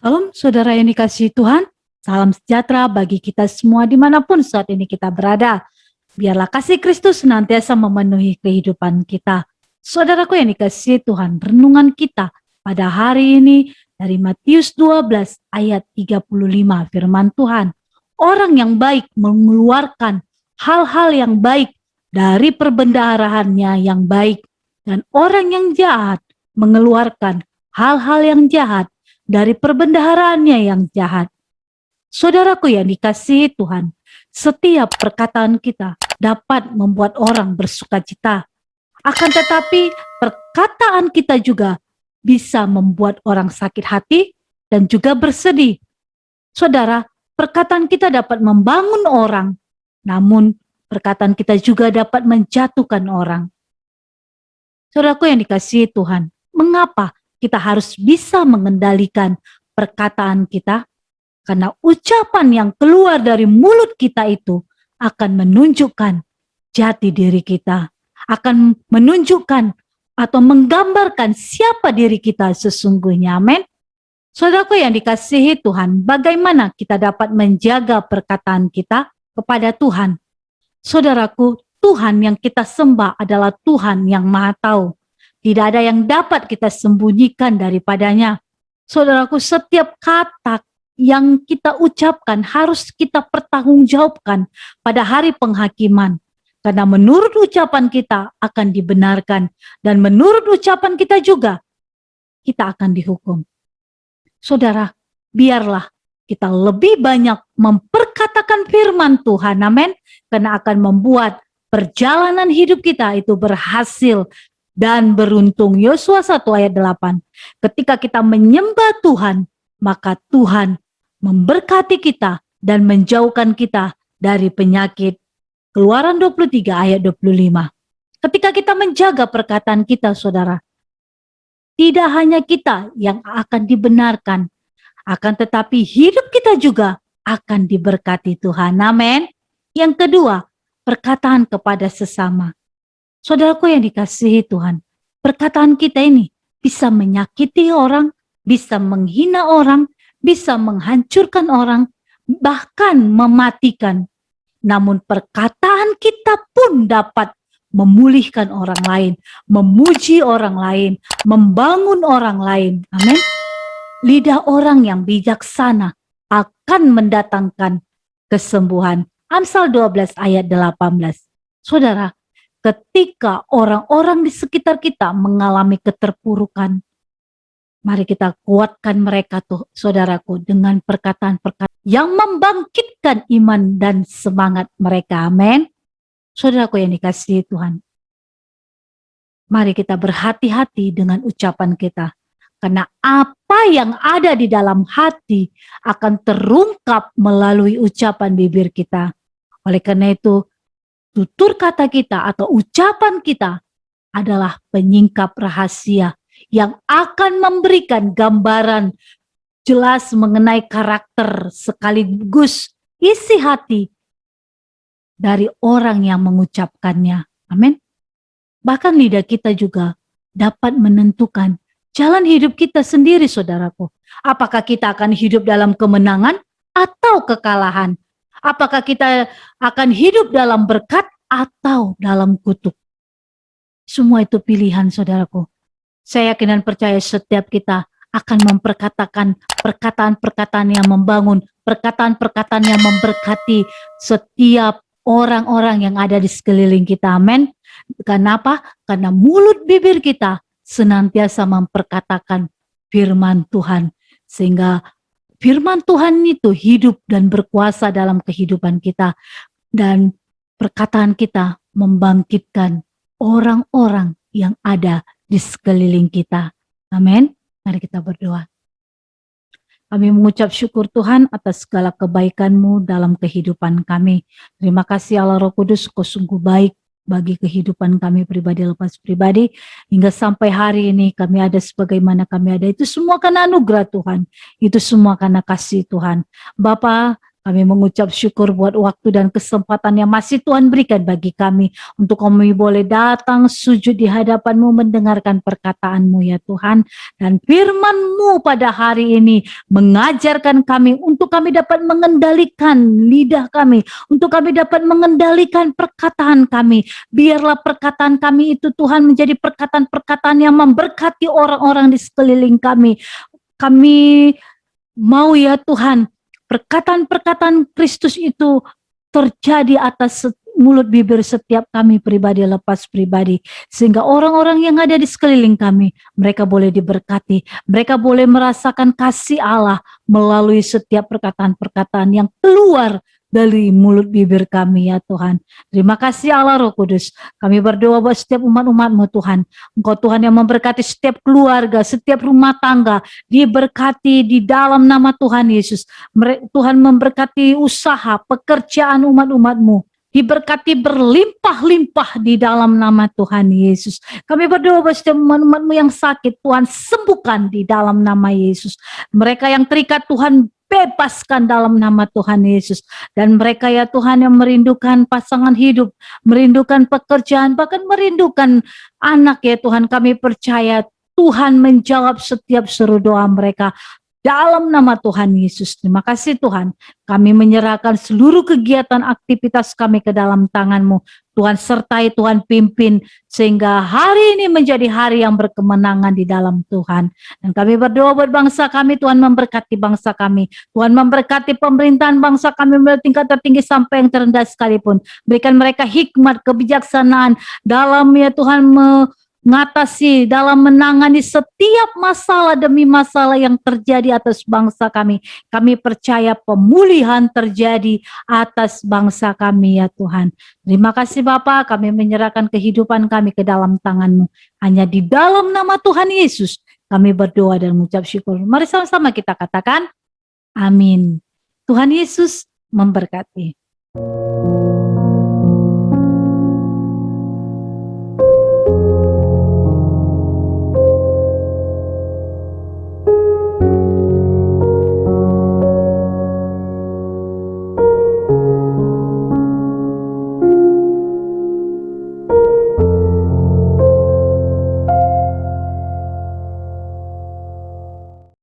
Salam saudara yang dikasihi Tuhan, salam sejahtera bagi kita semua dimanapun saat ini kita berada. Biarlah kasih Kristus senantiasa memenuhi kehidupan kita. Saudaraku yang dikasihi Tuhan, renungan kita pada hari ini dari Matius 12 ayat 35 firman Tuhan. Orang yang baik mengeluarkan hal-hal yang baik dari perbendaharaannya yang baik, dan orang yang jahat mengeluarkan hal-hal yang jahat dari perbendaharaannya yang jahat. Saudaraku yang dikasihi Tuhan, setiap perkataan kita dapat membuat orang bersukacita. Akan tetapi perkataan kita juga bisa membuat orang sakit hati dan juga bersedih. Saudara, perkataan kita dapat membangun orang, namun perkataan kita juga dapat menjatuhkan orang. Saudaraku yang dikasihi Tuhan, mengapa kita harus bisa mengendalikan perkataan kita? Karena ucapan yang keluar dari mulut kita itu akan menunjukkan jati diri kita, akan menunjukkan atau menggambarkan siapa diri kita sesungguhnya. Amin. Saudaraku yang dikasihi Tuhan, bagaimana kita dapat menjaga perkataan kita kepada Tuhan? Saudaraku, Tuhan yang kita sembah adalah Tuhan yang Maha Tahu. Tidak ada yang dapat kita sembunyikan daripadanya. Saudaraku, setiap kata yang kita ucapkan harus kita pertanggungjawabkan pada hari penghakiman. Karena menurut ucapan kita akan dibenarkan, dan menurut ucapan kita juga kita akan dihukum. Saudara, biarlah kita lebih banyak memperkatakan firman Tuhan, amin, karena akan membuat perjalanan hidup kita itu berhasil dan beruntung. Yosua 1 ayat 8. Ketika kita menyembah Tuhan, maka Tuhan memberkati kita dan menjauhkan kita dari penyakit. Keluaran 23 ayat 25. Ketika kita menjaga perkataan kita, saudara, tidak hanya kita yang akan dibenarkan, akan tetapi hidup kita juga akan diberkati Tuhan. Amin. Yang kedua, perkataan kepada sesama. Saudaraku yang dikasihi Tuhan, perkataan kita ini bisa menyakiti orang, bisa menghina orang, bisa menghancurkan orang, bahkan mematikan. Namun perkataan kita pun dapat memulihkan orang lain, memuji orang lain, membangun orang lain. Amin. Lidah orang yang bijaksana akan mendatangkan kesembuhan. Amsal 12 ayat 18. Saudara, ketika orang-orang di sekitar kita mengalami keterpurukan, mari kita kuatkan mereka tuh, saudaraku, dengan perkataan-perkataan yang membangkitkan iman dan semangat mereka. Amin. Saudaraku yang dikasihi Tuhan, mari kita berhati-hati dengan ucapan kita. Karena apa yang ada di dalam hati akan terungkap melalui ucapan bibir kita. Oleh karena itu, tutur kata kita atau ucapan kita adalah penyingkap rahasia yang akan memberikan gambaran jelas mengenai karakter sekaligus isi hati dari orang yang mengucapkannya. Amin. Bahkan lidah kita juga dapat menentukan jalan hidup kita sendiri, saudaraku. Apakah kita akan hidup dalam kemenangan atau kekalahan? Apakah kita akan hidup dalam berkat atau dalam kutuk? Semua itu pilihan, saudaraku. Saya yakin dan percaya setiap kita akan memperkatakan perkataan-perkataan yang membangun, perkataan-perkataan yang memberkati setiap orang-orang yang ada di sekeliling kita. Amin. Kenapa? Karena mulut bibir kita senantiasa memperkatakan firman Tuhan. Sehingga firman Tuhan itu hidup dan berkuasa dalam kehidupan kita. Dan perkataan kita membangkitkan orang-orang yang ada di sekeliling kita. Amin. Mari kita berdoa. Kami mengucap syukur Tuhan atas segala kebaikan-Mu dalam kehidupan kami. Terima kasih Allah Roh Kudus, Kau sungguh baik bagi kehidupan kami pribadi lepas pribadi. Hingga sampai hari ini kami ada sebagaimana kami ada. Itu semua karena anugerah Tuhan. Itu semua karena kasih Tuhan. Bapa, Kami mengucap syukur buat waktu dan kesempatan yang masih Tuhan berikan bagi kami untuk kami boleh datang sujud di hadapan-Mu mendengarkan perkataan-Mu ya Tuhan. Dan firman-Mu pada hari ini mengajarkan kami untuk kami dapat mengendalikan lidah kami, untuk kami dapat mengendalikan perkataan kami. Biarlah perkataan kami itu Tuhan menjadi perkataan-perkataan yang memberkati orang-orang di sekeliling kami. Kami mau ya Tuhan, perkataan-perkataan Kristus itu terjadi atas mulut bibir setiap kami pribadi lepas pribadi. Sehingga orang-orang yang ada di sekeliling kami, mereka boleh diberkati. Mereka boleh merasakan kasih Allah melalui setiap perkataan-perkataan yang keluar dari mulut bibir kami ya Tuhan. Terima kasih Allah Roh Kudus. Kami berdoa buat setiap umat-umat-Mu Tuhan. Engkau Tuhan yang memberkati setiap keluarga, setiap rumah tangga, diberkati di dalam nama Tuhan Yesus. Tuhan memberkati usaha, pekerjaan umat-umat-Mu. Diberkati berlimpah-limpah di dalam nama Tuhan Yesus. Kami berdoa buat setiap umat-umat-Mu yang sakit, Tuhan sembuhkan di dalam nama Yesus. Mereka yang terikat, Tuhan bebaskan dalam nama Tuhan Yesus. Dan mereka ya Tuhan yang merindukan pasangan hidup, merindukan pekerjaan, bahkan merindukan anak ya Tuhan, kami percaya Tuhan menjawab setiap seru doa mereka. Dalam nama Tuhan Yesus, terima kasih Tuhan. Kami menyerahkan seluruh kegiatan aktivitas kami ke dalam tangan-Mu. Tuhan sertai, Tuhan pimpin, sehingga hari ini menjadi hari yang berkemenangan di dalam Tuhan. Dan kami berdoa buat bangsa kami, Tuhan memberkati bangsa kami. Tuhan memberkati pemerintahan bangsa kami mulai tingkat tertinggi sampai yang terendah sekalipun. Berikan mereka hikmat, kebijaksanaan dalam ya Tuhan mengatasi, dalam menangani setiap masalah demi masalah yang terjadi atas bangsa kami. Kami percaya pemulihan terjadi atas bangsa kami ya Tuhan. Terima kasih Bapa, kami menyerahkan kehidupan kami ke dalam tangan-Mu. Hanya di dalam nama Tuhan Yesus kami berdoa dan mengucap syukur. Mari sama-sama kita katakan, amin. Tuhan Yesus memberkati.